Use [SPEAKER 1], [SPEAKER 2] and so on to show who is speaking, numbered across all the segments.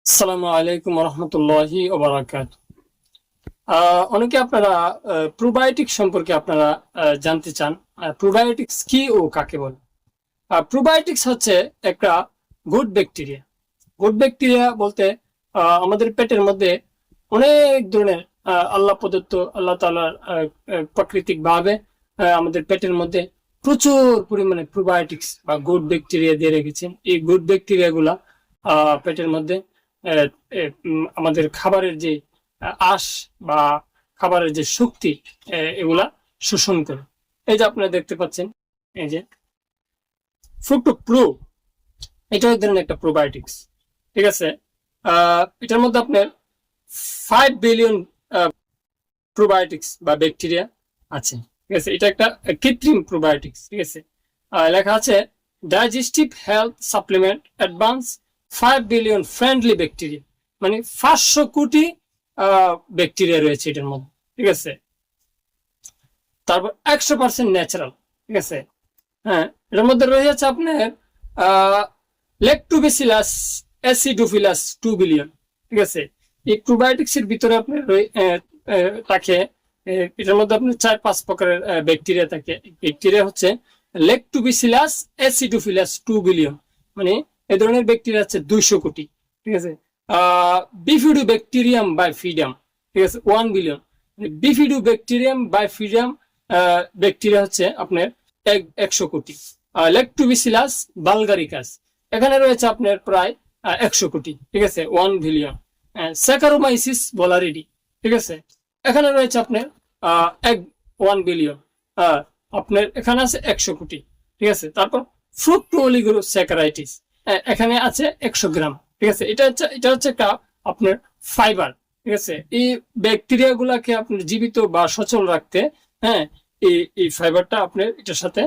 [SPEAKER 1] আসসালামু আলাইকুম রহমতুল্লাহি ওয়া বারাকাতুহু। অনেকে আপনারা প্রোবায়োটিক সম্পর্কে আপনারা জানতে চান। প্রোবায়োটিক্স কি ও কাকে বলে? প্রোবায়োটিক্স হচ্ছে একটা গুড ব্যাকটেরিয়া। গুড ব্যাকটেরিয়া বলতে আমাদের পেটের মধ্যে অনেক ধরনের আল্লাহ প্রদত্ত, আল্লাহ তাআলার প্রাকৃতিক ভাবে আমাদের পেটের মধ্যে প্রচুর পরিমাণে প্রোবায়োটিক্স বা গুড ব্যাকটেরিয়া দিয়ে রেখেছেন। এই গুড ব্যাকটেরিয়া গুলা পেটের মধ্যে আমাদের খাবারের যে আঁশ বা খাবারের যে শক্তি এগুলা শোষণ করে। এই যে আপনারা দেখতে পাচ্ছেন, এই যে ফ্রুক্টো প্রো, এটা এক ধরনের একটা প্রোবায়োটিক্স। ঠিক আছে, এটার মধ্যে আপনার 5 বিলিয়ন প্রোবায়োটিক্স বা ব্যাকটেরিয়া আছে। ঠিক আছে, এটা একটা কৃত্রিম প্রোবায়োটিক্স। ঠিক আছে, লেখা আছে digestive health supplement advance 5 billion friendly bacteria, মানে 500 কোটি ব্যাকটেরিয়া রয়েছে এটার মধ্যে। ঠিক আছে, তারপর 100% ন্যাচারাল। ঠিক আছে, হ্যাঁ, এটার মধ্যে রয়েছে আপনার ল্যাক্টোব্যাসিলাস অ্যাসিডোফিলাস 2 বিলিয়ন। ঠিক আছে, এই প্রোবায়োটিক্স এর ভিতরে আপনার থাকে, এটার মধ্যে আপনার 4-5 প্রকারের ব্যাকটেরিয়া থাকে। ব্যাকটেরিয়া হচ্ছে ল্যাক্টোব্যাসিলাস অ্যাসিডোফিলাস 2 বিলিয়ন, মানে এই ধরনের ব্যাকটেরিয়া হচ্ছে 200 কোটি। ঠিক আছে, বিফিডো ব্যাকটেরিয়াম বাইফিডিয়াম, ঠিক আছে, 1 বিলিয়ন। বিফিডো ব্যাকটেরিয়াম বাইফিডিয়াম ব্যাকটেরিয়া হচ্ছে আপনার 100 কোটি। ল্যাক্টোব্যাসিলাস বালগারিকাস, এখানে রয়েছে আপনার প্রায় 100 কোটি। ঠিক আছে, 1 বিলিয়ন। স্যাকারোমাইসিস বলারিডি, ঠিক আছে, এখানে রয়েছে আপনার 1 বিলিয়ন। আপনার এখানে আছে 100 কোটি। ঠিক আছে, তারপর ফ্রুক্টোঅলিগোস্যাকারাইটিস, এখানে আছে 100 গ্রাম। ঠিক আছে, এটা হচ্ছে একটা আপনার ফাইবার। ঠিক আছে, এই ব্যাকটেরিয়া গুলাকে আপনার জীবিত বা সচল রাখতে, হ্যাঁ, এই ফাইবারটা আপনার এটার সাথে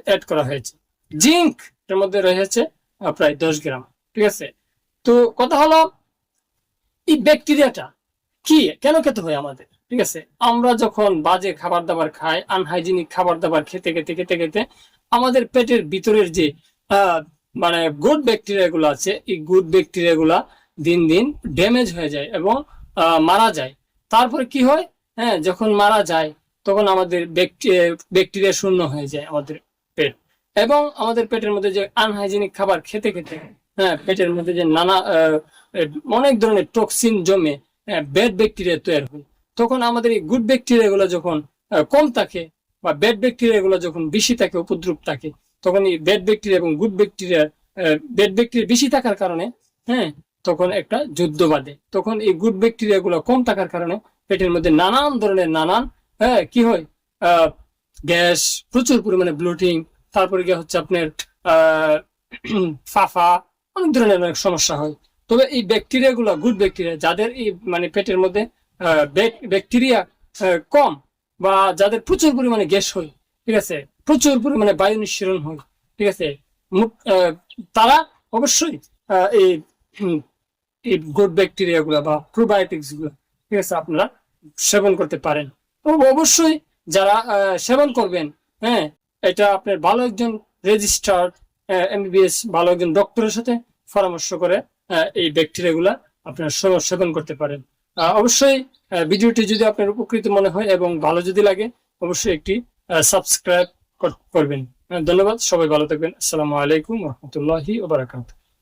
[SPEAKER 1] অ্যাড করা হয়েছে। জিঙ্ক এর মধ্যে রয়েছে প্রায় 10 গ্রাম। ঠিক আছে, তো কথা হলো এই ব্যাকটেরিয়াটা কি, কেন খেতে হয় আমাদের? ঠিক আছে, আমরা যখন বাজে খাবার দাবার খাই, আনহাইজিনিক খাবার দাবার খেতে খেতে খেতে খেতে আমাদের পেটের ভিতরের যে মানে গুড ব্যাকটেরিয়া গুলো আছে, এই গুড ব্যাকটেরিয়া গুলা দিন দিন ড্যামেজ হয়ে যায় এবং মারা যায়। তারপরে কি হয়, হ্যাঁ, যখন মারা যায় তখন আমাদের ব্যাকটেরিয়া শূন্য হয়ে যায় আমাদের পেট, এবং আমাদের পেটের মধ্যে যে আনহাইজিনিক খাবার খেতে খেতে, হ্যাঁ, পেটের মধ্যে যে নানা অনেক ধরনের টক্সিন জমে ব্যাড ব্যাকটেরিয়া তৈরি হয়। তখন আমাদের এই গুড ব্যাকটেরিয়া গুলো যখন কম থাকে বা ব্যাড ব্যাকটেরিয়া গুলো যখন বেশি থাকে, উপদ্রব থাকে, তখন এই ব্যাড ব্যাকটেরিয়া এবং গুড ব্যাকটেরিয়া বেশি থাকার কারণে, হ্যাঁ, তখন একটা যুদ্ধ বাঁধে। তখন এই গুড ব্যাকটেরিয়া গুলো কম থাকার কারণে পেটের মধ্যে নানান ধরনের হ্যাঁ, কি হয়, গ্যাস, প্রচুর পরিমাণে ব্লোটিং, তারপরে গিয়ে হচ্ছে আপনার ফাফা, অনেক ধরনের অনেক সমস্যা হয়। তবে এই ব্যাকটেরিয়া গুলা, গুড ব্যাকটেরিয়া, যাদের এই মানে পেটের মধ্যে ব্যাকটেরিয়া কম বা যাদের প্রচুর পরিমাণে গ্যাস হয়, ঠিক আছে, প্রচুর পরিমাণে বায়ু নিঃসরণ হয়, ঠিক আছে, তারা অবশ্যই এই এই গুড ব্যাকটেরিয়া গুলা বা প্রোবায়োটিক্স গুলা, ঠিক আছে, আপনারা সেবন করতে পারেন। অবশ্যই যারা সেবন করবেন, হ্যাঁ, এটা আপনার ভালো একজন রেজিস্টার্ড এমবিবিএস ভালো একজন ডক্টরের সাথে পরামর্শ করে এই ব্যাকটেরিয়া গুলা আপনার সেবন করতে পারেন। অবশ্যই ভিডিওটি যদি আপনার উপকৃত মনে হয় এবং ভালো যদি লাগে, অবশ্যই একটি সাবস্ক্রাইব করবেন। ধন্যবাদ, সবাই ভালো থাকবেন। আসসালামু আলাইকুম রহমতুল্লাহি ওয়া বারাকাতুহু।